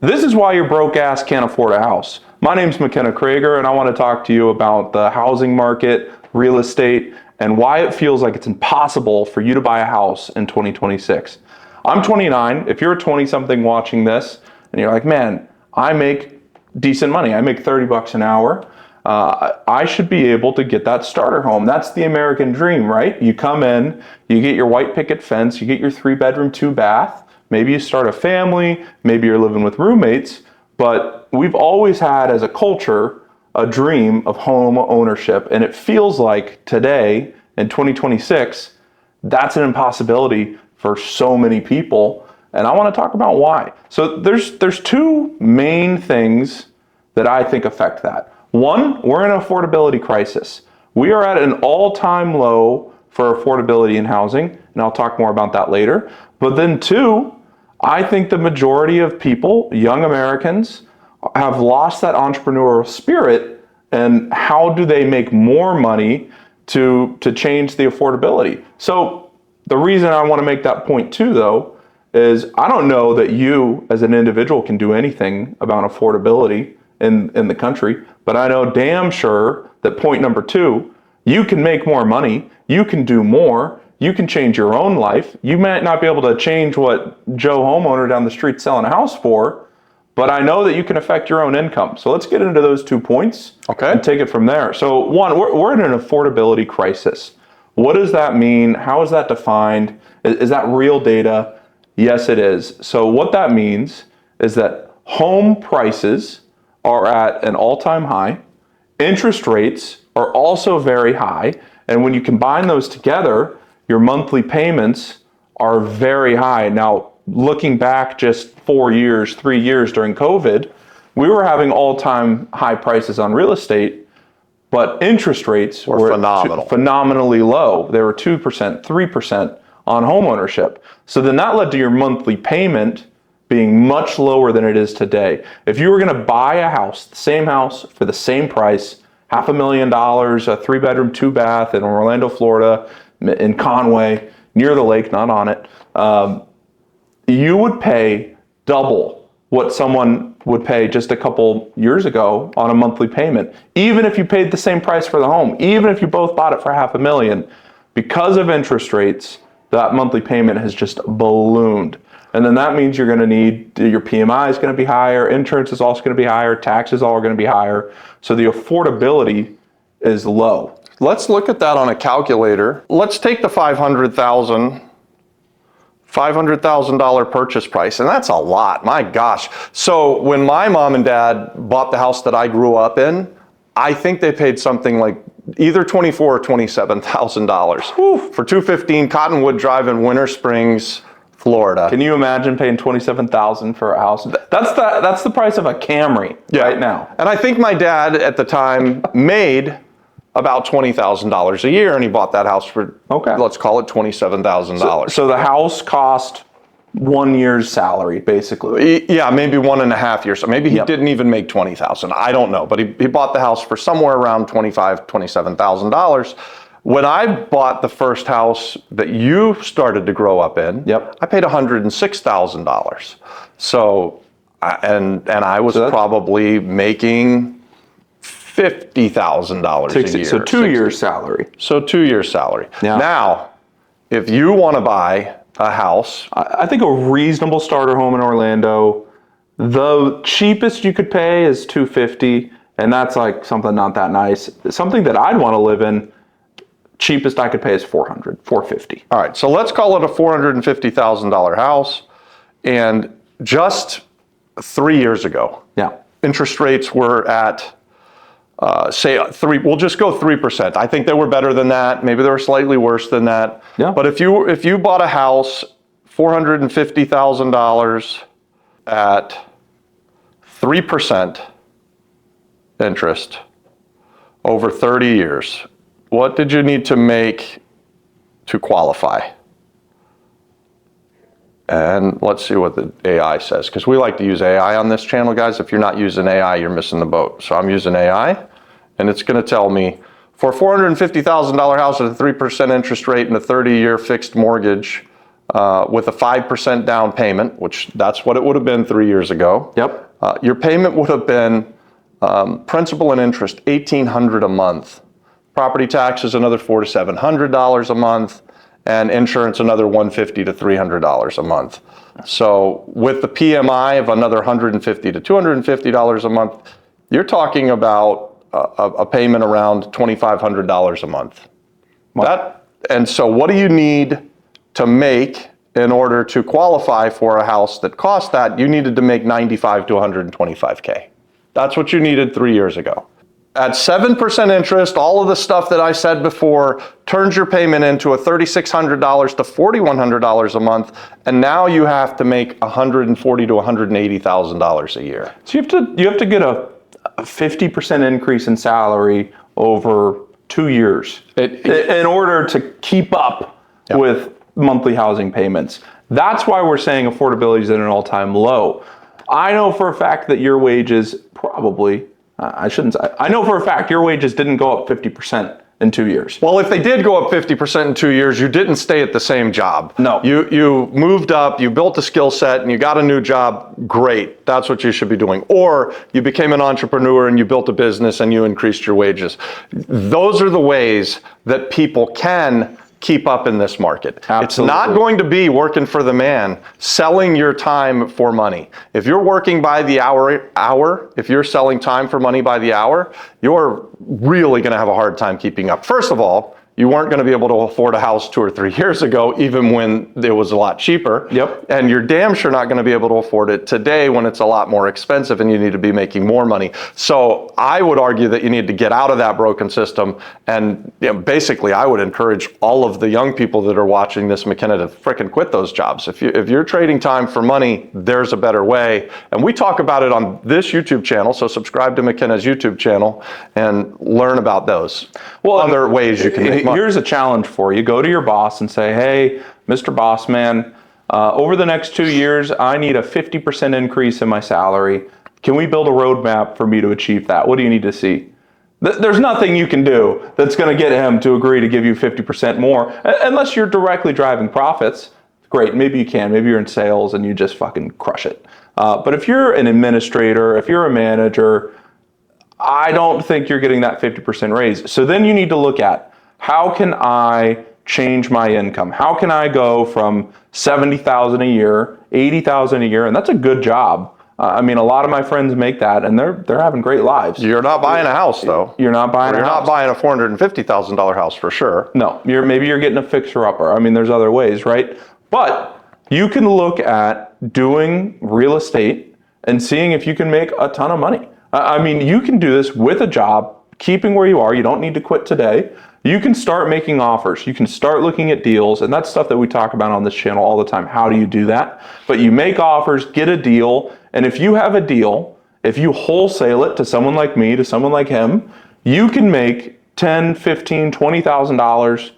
This is why your broke ass can't afford a house. My name's McKenna and I want to talk to you about the housing market, real estate, and why it feels like it's impossible for you to buy a house in 2026. I'm 29. If you're a 20-something watching this and you're like, man, I make decent money. I make 30 bucks an hour. I should be able to get that starter home. That's the American dream, right? You come in, you get your white picket fence, you get your 3-bedroom, 2-bath. Maybe you start a family, maybe you're living with roommates, but we've always had as a culture a dream of home ownership, and it feels like today in 2026 that's an impossibility for so many people, and I want to talk about why. So there's two main things that I think affect that. One, we're in an affordability crisis. We are at an all-time low for affordability in housing, and I'll talk more about that later. But then two, I think the majority of people, young Americans, have lost that entrepreneurial spirit, and how do they make more money to change the affordability? So the reason I want to make that point too, though, is I don't know that you as an individual can do anything about affordability in the country, but I know damn sure that point number two, you can make more money, you can do more, you can change your own life. You might not be able to change what Joe homeowner down the street selling a house for, but I know that you can affect your own income. So let's get into those 2 points and take it from there. So one, we're in an affordability crisis. What does that mean? How is that defined? Is that real data? Yes, it is. So what that means is that home prices are at an all-time high. Interest rates are also very high. And when you combine those together, your monthly payments are very high. Now, looking back just 3 years during COVID, we were having all-time high prices on real estate, but interest rates were phenomenally low. They were 2%, 3% on home ownership. So then that led to your monthly payment being much lower than it is today. If you were going to buy a house, the same house for the same price, $500,000, a 3-bedroom, 2-bath in Orlando, Florida, in Conway, near the lake, not on it, you would pay double what someone would pay just a couple years ago on a monthly payment. Even if you paid the same price for the home, even if you both bought it for $500,000, because of interest rates, that monthly payment has just ballooned. And then that means you're going to need, your PMI is going to be higher, insurance is also going to be higher, taxes all are going to be higher. So the affordability is low. Let's look at that on a calculator. Let's take the $500,000 purchase price, and that's a lot, my gosh. So when my mom and dad bought the house that I grew up in, I think they paid something like either $24,000 or $27,000 for 215 Cottonwood Drive in Winter Springs, Florida. Can you imagine paying $27,000 for a house? That's the price of a Camry right now. And I think my dad at the time made about $20,000 a year, and he bought that house for, let's call it $27,000. So the house cost 1 year's salary, basically. Yeah, maybe 1.5 years. So maybe he didn't even make $20,000. I don't know, but he bought the house for somewhere around $25,000, $27,000. When I bought the first house that you started to grow up in, I paid $106,000. So, and I was probably making $50,000 a year. So 2 years salary. So 2 years salary. Yeah. Now, if you want to buy a house, I think a reasonable starter home in Orlando, the cheapest you could pay is $250,000, and that's like something not that nice. Something that I'd want to live in, cheapest I could pay is $400,000, $450,000. All right, so let's call it a $450,000 house, and just 3 years ago, interest rates were at we'll just go 3%. I think they were better than that. Maybe they were slightly worse than that. Yeah. But if you bought a house, $450,000 at 3% interest over 30 years, what did you need to make to qualify? And let's see what the AI says, because we like to use AI on this channel, guys. If you're not using AI, you're missing the boat. So I'm using AI, and it's going to tell me for a $450,000 house at a 3% interest rate and a 30-year fixed mortgage, with a 5% down payment, which that's what it would have been 3 years ago. Yep. Your payment would have been principal and interest, $1,800 a month. Property taxes, another $400 to $700 a month, and insurance, another $150 to $300 a month. So with the PMI of another $150 to $250 a month, you're talking about a payment around $2,500 a month. And so what do you need to make in order to qualify for a house that cost that? You needed to make $95 to $125K. That's what you needed 3 years ago. At 7% interest, all of the stuff that I said before turns your payment into a $3,600 to $4,100 a month, and now you have to make $140,000 to $180,000 a year. So you have to get a 50% increase in salary over 2 years in order to keep up with monthly housing payments. That's why we're saying affordability is at an all-time low. I know for a fact that your wages probably, I know for a fact your wages didn't go up 50% in 2 years. Well, if they did go up 50% in 2 years, you didn't stay at the same job. No. You moved up, you built a skill set, and you got a new job. Great. That's what you should be doing. Or you became an entrepreneur and you built a business and you increased your wages. Those are the ways that people can keep up in this market. Absolutely. It's not going to be working for the man, selling your time for money. If you're working by the hour, if you're selling time for money by the hour, you're really going to have a hard time keeping up. First of all, you weren't going to be able to afford a house 2 or 3 years ago, even when it was a lot cheaper. Yep. And you're damn sure not going to be able to afford it today when it's a lot more expensive and you need to be making more money. So I would argue that you need to get out of that broken system. And basically, I would encourage all of the young people that are watching this, McKenna, to frickin' quit those jobs. If you're trading time for money, there's a better way. And we talk about it on this YouTube channel. So subscribe to McKenna's YouTube channel and learn about those other ways you can make money. Here's a challenge for you. Go to your boss and say, hey, Mr. Boss Man, over the next 2 years, I need a 50% increase in my salary. Can we build a roadmap for me to achieve that? What do you need to see? There's nothing you can do that's going to get him to agree to give you 50% more, unless you're directly driving profits. Great, maybe you can. Maybe you're in sales and you just fucking crush it. But if you're an administrator, if you're a manager, I don't think you're getting that 50% raise. So then you need to look at, how can I change my income? How can I go from $70,000 a year, $80,000 a year, and that's a good job. I mean, a lot of my friends make that, and they're having great lives. You're not buying a house, though. You're not buying. You're not buying a $450,000 house for sure. No, maybe you're getting a fixer-upper. I mean, there's other ways, right? But you can look at doing real estate and seeing if you can make a ton of money. I mean, you can do this with a job, keeping where you are. You don't need to quit today. You can start making offers. You can start looking at deals, and that's stuff that we talk about on this channel all the time. How do you do that? But you make offers, get a deal, and if you have a deal, if you wholesale it to someone like me, to someone like him, you can make $10,000, $15,000, $20,000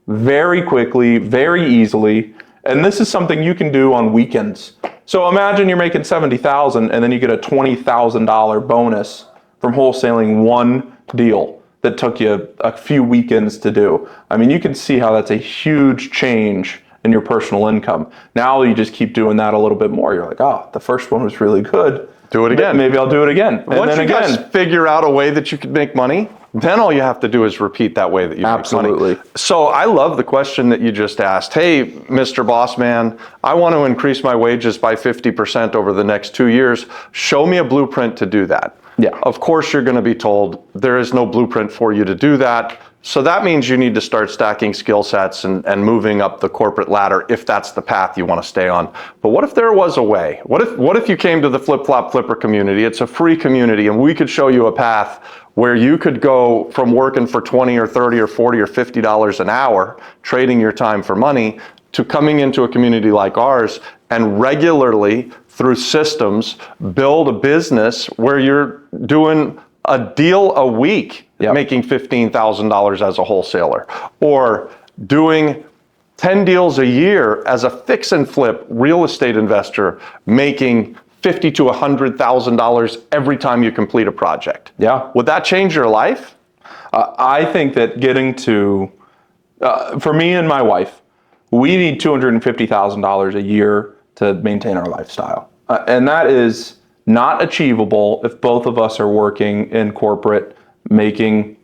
very quickly, very easily, and this is something you can do on weekends. So imagine you're making $70,000 and then you get a $20,000 bonus from wholesaling one deal that took you a few weekends to do. I mean, you can see how that's a huge change in your personal income. Now you just keep doing that a little bit more. You're like, oh, the first one was really good. Do it again. Maybe I'll do it again. And once then you again. guys figure out a way that you could make money, then all you have to do is repeat that way that you make money. So I love the question that you just asked. Hey, Mr. Boss Man, I want to increase my wages by 50% over the next 2 years. Show me a blueprint to do that. Yeah. Of course, you're going to be told there is no blueprint for you to do that. So that means you need to start stacking skill sets and moving up the corporate ladder if that's the path you want to stay on. But what if there was a way? What if you came to the Flip Flop Flipper community? It's a free community, and we could show you a path where you could go from working for $20 or $30 or $40 or $50 an hour, trading your time for money, to coming into a community like ours and regularly, through systems, build a business where you're doing a deal a week, making $15,000 as a wholesaler, or doing 10 deals a year as a fix and flip real estate investor, making $50,000 to $100,000 every time you complete a project. Yeah. Would that change your life? I think that getting to, for me and my wife, we need $250,000 a year to maintain our lifestyle. And that is not achievable if both of us are working in corporate, making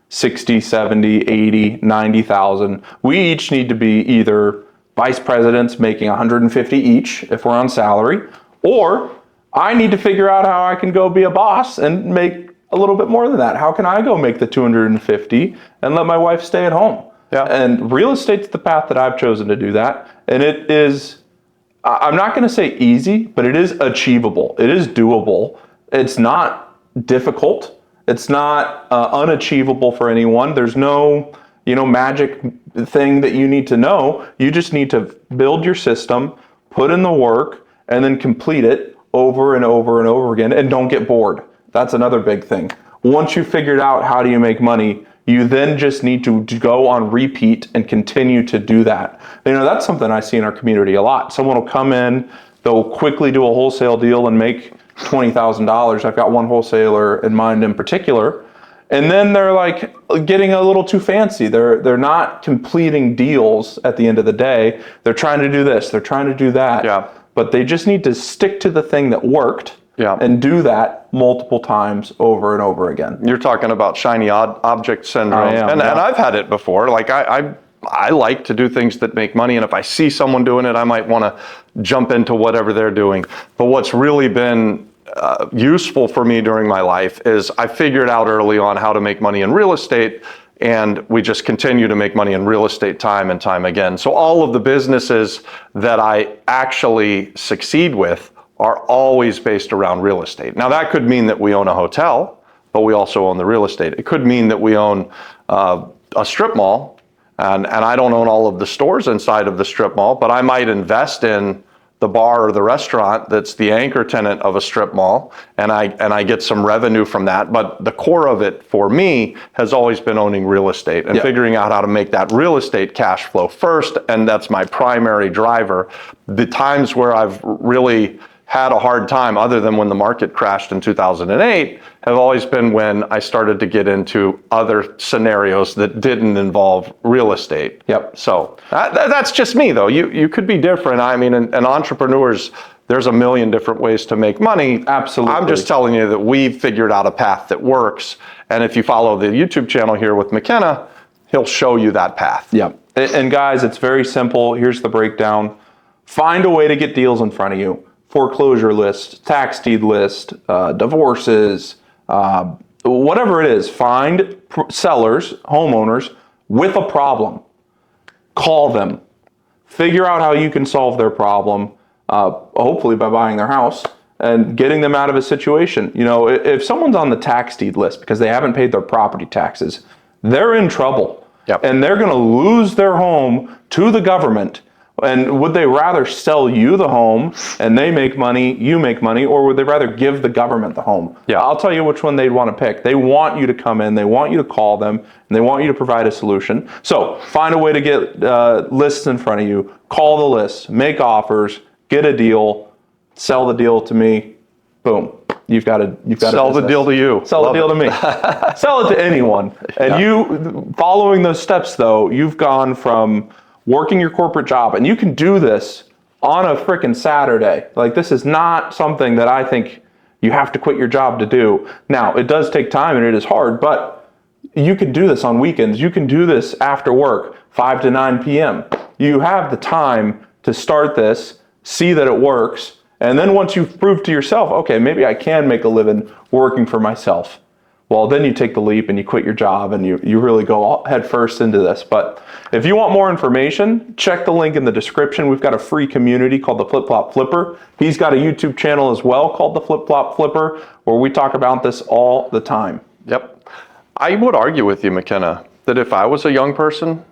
60, 70, 80, 90,000. We each need to be either vice presidents making 150 each if we're on salary, or I need to figure out how I can go be a boss and make a little bit more than that. How can I go make the 250 and let my wife stay at home? Yeah. And real estate's the path that I've chosen to do that. And it is, I'm not going to say easy, but it is achievable. It is doable. It's not difficult. It's not unachievable for anyone. There's no, magic thing that you need to know. You just need to build your system, put in the work, and then complete it over and over and over again, and don't get bored. That's another big thing. Once you've figured out how do you make money, you then just need to go on repeat and continue to do that. That's something I see in our community a lot. Someone will come in, they'll quickly do a wholesale deal and make $20,000. I've got one wholesaler in mind in particular. And then they're like getting a little too fancy. They're not completing deals at the end of the day. They're trying to do this, they're trying to do that. Yeah. But they just need to stick to the thing that worked. Yeah. And do that multiple times over and over again. You're talking about shiny object syndrome. I am, and yeah. I've had it before. Like I like to do things that make money, and if I see someone doing it, I might want to jump into whatever they're doing. But what's really been useful for me during my life is I figured out early on how to make money in real estate, and we just continue to make money in real estate time and time again. So all of the businesses that I actually succeed with are always based around real estate. Now that could mean that we own a hotel, but we also own the real estate. It could mean that we own a strip mall, and I don't own all of the stores inside of the strip mall, but I might invest in the bar or the restaurant that's the anchor tenant of a strip mall, and I get some revenue from that. But the core of it for me has always been owning real estate and figuring out how to make that real estate cash flow first, and that's my primary driver. The times where I've really had a hard time, other than when the market crashed in 2008, have always been when I started to get into other scenarios that didn't involve real estate. Yep. So that's just me, though. You could be different. I mean, and entrepreneurs, there's a million different ways to make money. Absolutely. I'm just telling you that we've figured out a path that works. And if you follow the YouTube channel here with McKenna, he'll show you that path. Yep. And guys, it's very simple. Here's the breakdown. Find a way to get deals in front of you. Foreclosure list, tax deed list, divorces, whatever it is. Find sellers, homeowners with a problem. Call them. Figure out how you can solve their problem, hopefully by buying their house and getting them out of a situation. If someone's on the tax deed list because they haven't paid their property taxes, they're in trouble. Yep. And they're going to lose their home to the government. And would they rather sell you the home and they make money, you make money, or would they rather give the government the home? Yeah. I'll tell you which one they'd want to pick. They want you to come in, they want you to call them, and they want you to provide a solution. So find a way to get lists in front of you, call the lists, make offers, get a deal, sell the deal to me, boom. You've got Sell the deal to you. Sell the deal to me. Sell it to anyone. And you, following those steps though, you've gone from working your corporate job, and you can do this on a freaking Saturday. Like, this is not something that I think you have to quit your job to do. Now, it does take time and it is hard, but you can do this on weekends. You can do this after work, 5 to 9 p.m. You have the time to start this, see that it works, and then once you've proved to yourself, okay, maybe I can make a living working for myself. Well, then you take the leap and you quit your job and you really go head first into this. But if you want more information, check the link in the description. We've got a free community called the Flip Flop Flipper. He's got a YouTube channel as well called the Flip Flop Flipper, where we talk about this all the time. Yep. I would argue with you, McKenna, that if I was a young person,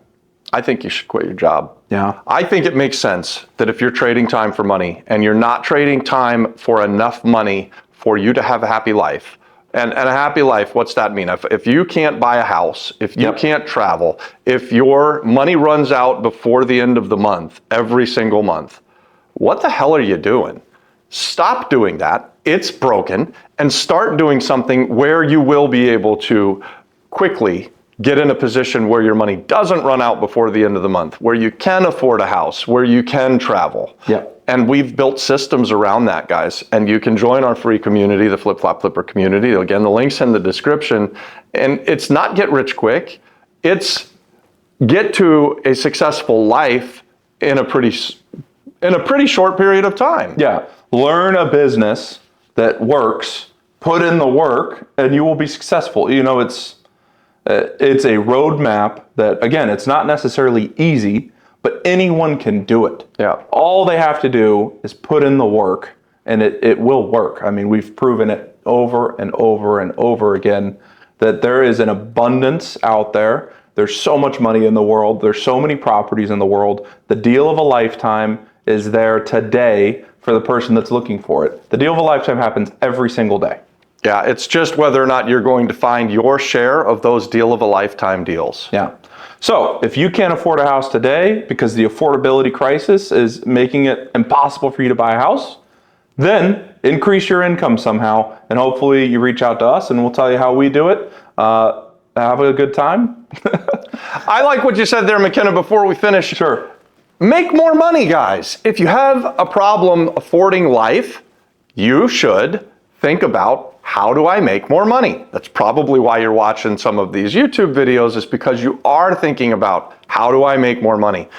I think you should quit your job. Yeah. I think it makes sense that if you're trading time for money and you're not trading time for enough money for you to have a happy life. And a happy life, what's that mean? If you can't buy a house, if you can't travel, if your money runs out before the end of the month, every single month, what the hell are you doing? Stop doing that. It's broken. And start doing something where you will be able to quickly get in a position where your money doesn't run out before the end of the month, where you can afford a house, where you can travel. Yeah. And we've built systems around that, guys. And you can join our free community, the Flip Flop Flipper community. Again, the link's in the description. And it's not get rich quick. It's get to a successful life in a pretty short period of time. Yeah. Learn a business that works, put in the work, and you will be successful. You know, it's a roadmap that, again, it's not necessarily easy, but anyone can do it. Yeah. All they have to do is put in the work, and it will work. I mean, we've proven it over and over and over again that there is an abundance out there. There's so much money in the world. There's so many properties in the world. The deal of a lifetime is there today for the person that's looking for it. The deal of a lifetime happens every single day. Yeah, it's just whether or not you're going to find your share of those deal of a lifetime deals. Yeah. So if you can't afford a house today because the affordability crisis is making it impossible for you to buy a house, then increase your income somehow, and hopefully you reach out to us and we'll tell you how we do it. Have a good time. I like what you said there, McKenna, before we finish. Sure. Make more money, guys. If you have a problem affording life, you should think about, how do I make more money? That's probably why you're watching some of these YouTube videos, is because you are thinking about, how do I make more money?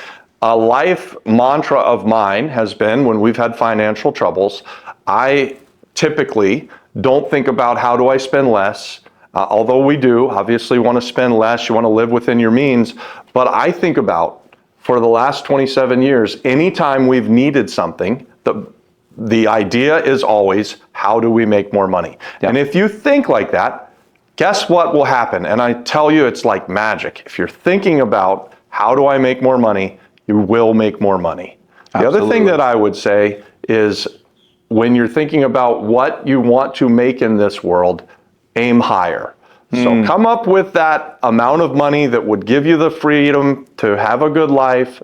A life mantra of mine has been, when we've had financial troubles, I typically don't think about how do I spend less. Although we do, obviously want to spend less, you want to live within your means, but I think about, for the last 27 years, anytime we've needed something, the idea is always, how do we make more money? Yeah. And if you think like that, guess what will happen? And I tell you, it's like magic. If you're thinking about, how do I make more money? You will make more money. The other thing that I would say is, when you're thinking about what you want to make in this world, aim higher. So come up with that amount of money that would give you the freedom to have a good life,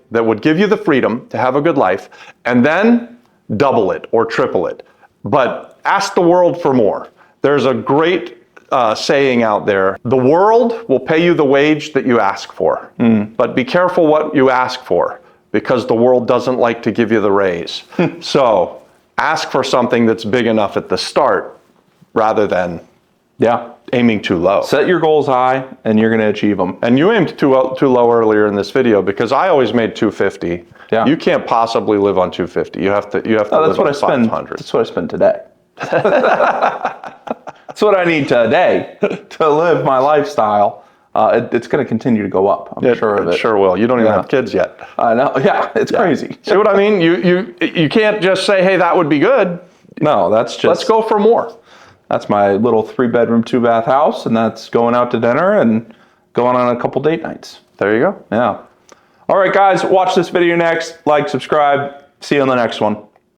and then double it or triple it. But ask the world for more. There's a great saying out there, the world will pay you the wage that you ask for. But be careful what you ask for, because the world doesn't like to give you the raise. So ask for something that's big enough at the start, rather than aiming too low. Set your goals high and you're going to achieve them. And you aimed too low earlier in this video, because I always made 250. Yeah. You can't possibly live on 250. You have to live on 500. That's what I spend today. That's what I need today to live my lifestyle. It's going to continue to go up. I'm sure of it. It sure will. You don't even have kids yet. I know. Yeah, it's crazy. See what I mean? You can't just say, hey, that would be good. No, that's just... Let's go for more. That's my little 3-bedroom, 2-bath house, and that's going out to dinner and going on a couple date nights. There you go. Yeah. All right, guys, watch this video next. Like, subscribe. See you on the next one.